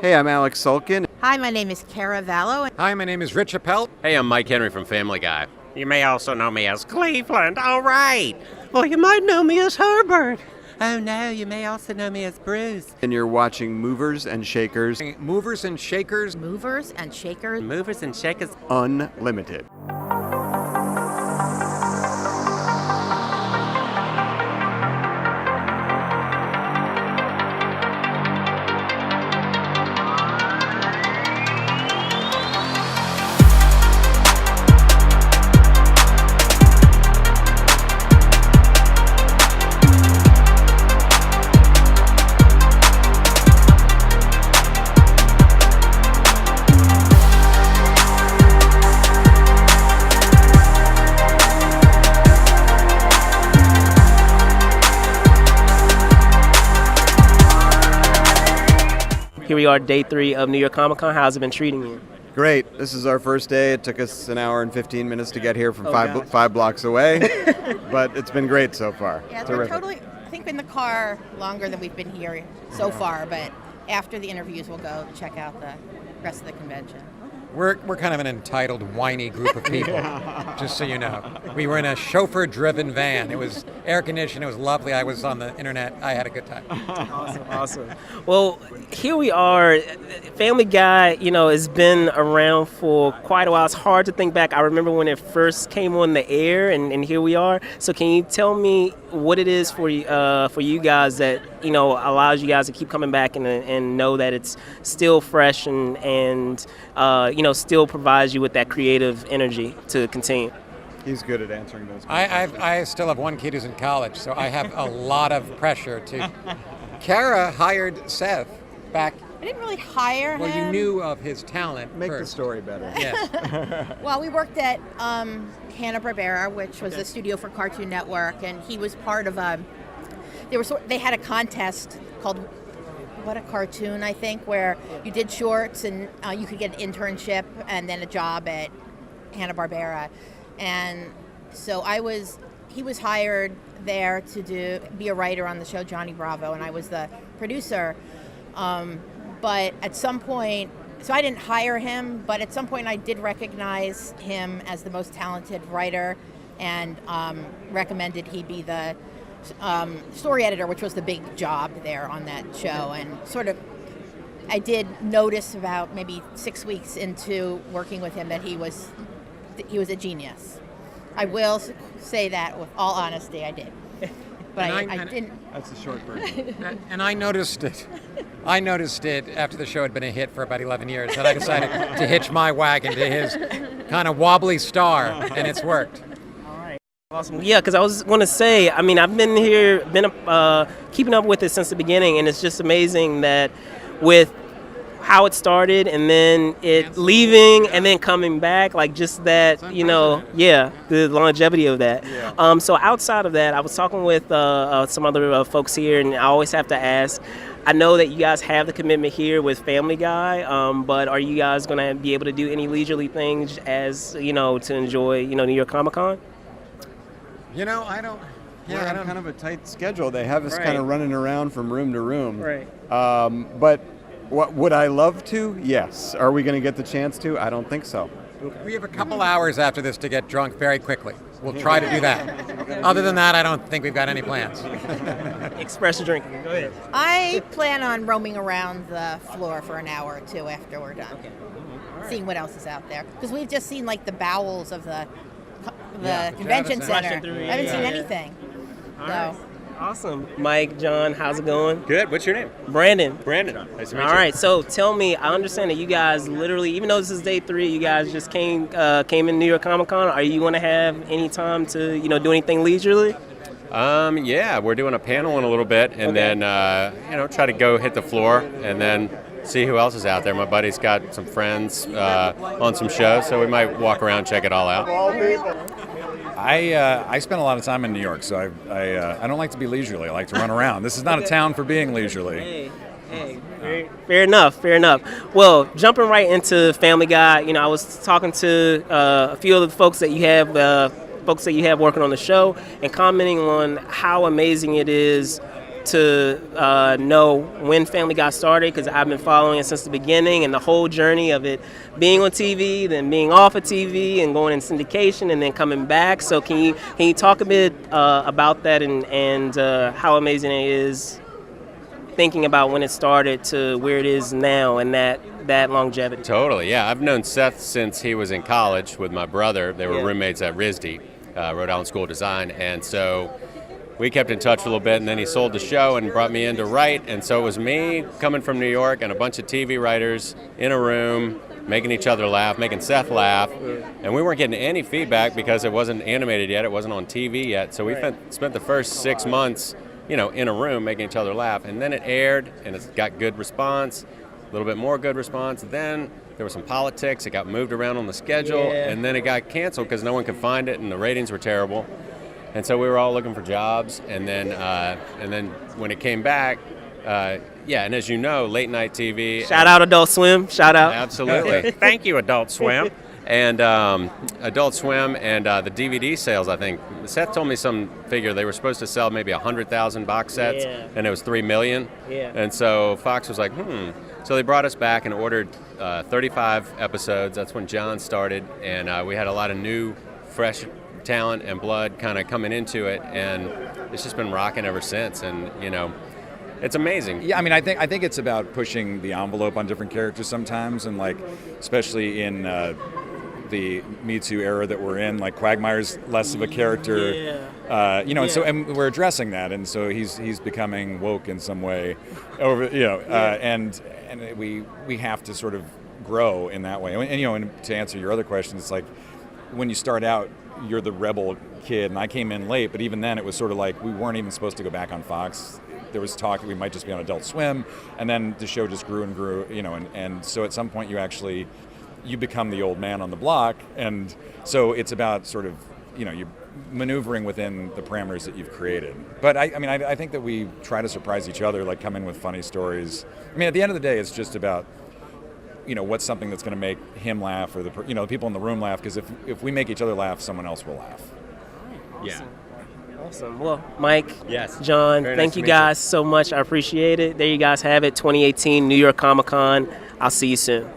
Hey, I'm Alec Sulkin. Hi, my name is Kara Varrow. Hi, my name is Rich Appel. Hey, I'm Mike Henry from Family Guy. You may also know me as Cleveland. All right. Well, you might know me as Herbert. Oh, no, you may also know me as Bruce. And you're watching Movers and Shakers Movers and Shakers. Movers and Shakers. Movers and Shakers. Unlimited. Here we are, day 3 of New York Comic Con. How's it been treating you? Great. This is our first day. It took us an hour and 15 minutes to get here from gosh. five blocks away, but it's been great so far. Yeah, Terrific. we're totally, I think, in the car longer than we've been here so far, but after the interviews, we'll go check out the rest of the convention. We're kind of an entitled, whiny group of people, just so you know. We were in a chauffeur-driven van. It was air-conditioned. It was lovely. I was on the internet. I had a good time. Awesome. Well, here we are. Family Guy, has been around for quite a while. It's hard to think back. I remember when it first came on the air, and here we are. So can you tell me what it is for you guys that, allows you guys to keep coming back and know that it's still fresh and still provides you with that creative energy to continue? He's good at answering those questions. I still have one kid who's in college, so I have a lot of pressure to... Kara hired Seth back... I didn't really hire him. Well, you knew of his talent Make first. the story better. Yes. Well, we worked at Hanna-Barbera, which was the studio for Cartoon Network, and he was part of they had a contest called What a Cartoon, I think, where you did shorts and you could get an internship and then a job at Hanna-Barbera. And so he was hired there to be a writer on the show Johnny Bravo, and I was the producer. But at some point, so I didn't hire him, but at some point I did recognize him as the most talented writer and recommended he be the story editor, which was the big job there on that show. And I did notice about maybe 6 weeks into working with him that he was a genius. I will say that with all honesty, I did. But I didn't. That's the short version. And I noticed it. I noticed it after the show had been a hit for about 11 years, and I decided to hitch my wagon to his kind of wobbly star, and it's worked. Awesome. Yeah, because I was going to say, I've been here, keeping up with it since the beginning, and it's just amazing that with how it started and then it leaving and then coming back, like just that, the longevity of that. Yeah. So outside of that, I was talking with some other folks here, and I always have to ask, I know that you guys have the commitment here with Family Guy, but are you guys going to be able to do any leisurely things to enjoy, New York Comic Con? I don't... We're on kind of a tight schedule. They have us Right. kind of running around from room to room. Right. But what would I love to? Yes. Are we going to get the chance to? I don't think so. We have a couple hours after this to get drunk very quickly. We'll try to do that. Other than that, I don't think we've got any plans. Express drinking. Go ahead. I plan on roaming around the floor for an hour or two after we're done, seeing what else is out there. Because we've just seen like the bowels of the convention center. I haven't seen anything. All right. Awesome. Mike, John, how's it going? Good. What's your name? Brandon. Brandon. Nice to meet you. All right. So tell me, I understand that you guys literally, even though this is day 3, you guys just came in New York Comic Con. Are you going to have any time to, do anything leisurely? Yeah, we're doing a panel in a little bit, and then try to go hit the floor, and then see who else is out there. My buddy's got some friends on some shows, so we might walk around, check it all out. I spend a lot of time in New York, so I don't like to be leisurely. I like to run around. This is not a town for being leisurely. Hey, fair enough. Well, jumping right into Family Guy, I was talking to a few of the folks that you have working on the show and commenting on how amazing it is to know when Family Guy started, because I've been following it since the beginning and the whole journey of it being on TV, then being off of TV, and going in syndication, and then coming back. So can you talk a bit about that and how amazing it is thinking about when it started to where it is now and that longevity? Totally, yeah. I've known Seth since he was in college with my brother. They were roommates at RISD, Rhode Island School of Design, and so we kept in touch a little bit, and then he sold the show and brought me in to write, and so it was me coming from New York and a bunch of TV writers in a room making each other laugh, making Seth laugh, and we weren't getting any feedback because it wasn't animated yet, it wasn't on TV yet, so we spent the first 6 months in a room making each other laugh, and then it aired, and it got good response, a little bit more good response. Then there was some politics, it got moved around on the schedule, and then it got canceled because no one could find it and the ratings were terrible. And so we were all looking for jobs, and then when it came back, and as you know, late night TV. Shout out Adult Swim. Shout out. Absolutely. Thank you, Adult Swim. And Adult Swim and the DVD sales, I think. Seth told me some figure. They were supposed to sell maybe 100,000 box sets, and it was 3 million. Yeah. And so Fox was like, So they brought us back and ordered 35 episodes. That's when John started, and we had a lot of new, fresh talent and blood kind of coming into it, and it's just been rocking ever since. And it's amazing. Yeah, I mean, I think it's about pushing the envelope on different characters sometimes, and like especially in the Me Too era that we're in, like Quagmire's less of a character, and we're addressing that, and so he's becoming woke in some way, and we have to sort of grow in that way. And to answer your other question, it's like when you start out, you're the rebel kid, and I came in late, but even then it was sort of like we weren't even supposed to go back on Fox. There was talk that we might just be on Adult Swim, and then the show just grew and grew, and so at some point you become the old man on the block, and so it's about sort of, you're maneuvering within the parameters that you've created. But I think that we try to surprise each other, like come in with funny stories. I mean, at the end of the day, it's just about, what's something that's going to make him laugh, or the people in the room laugh, because if we make each other laugh, someone else will laugh. Awesome. Awesome. Well, Mike, yes, John, very thank nice you to meet guys so much. I appreciate it. There you guys have it, 2018 New York Comic Con. I'll see you soon.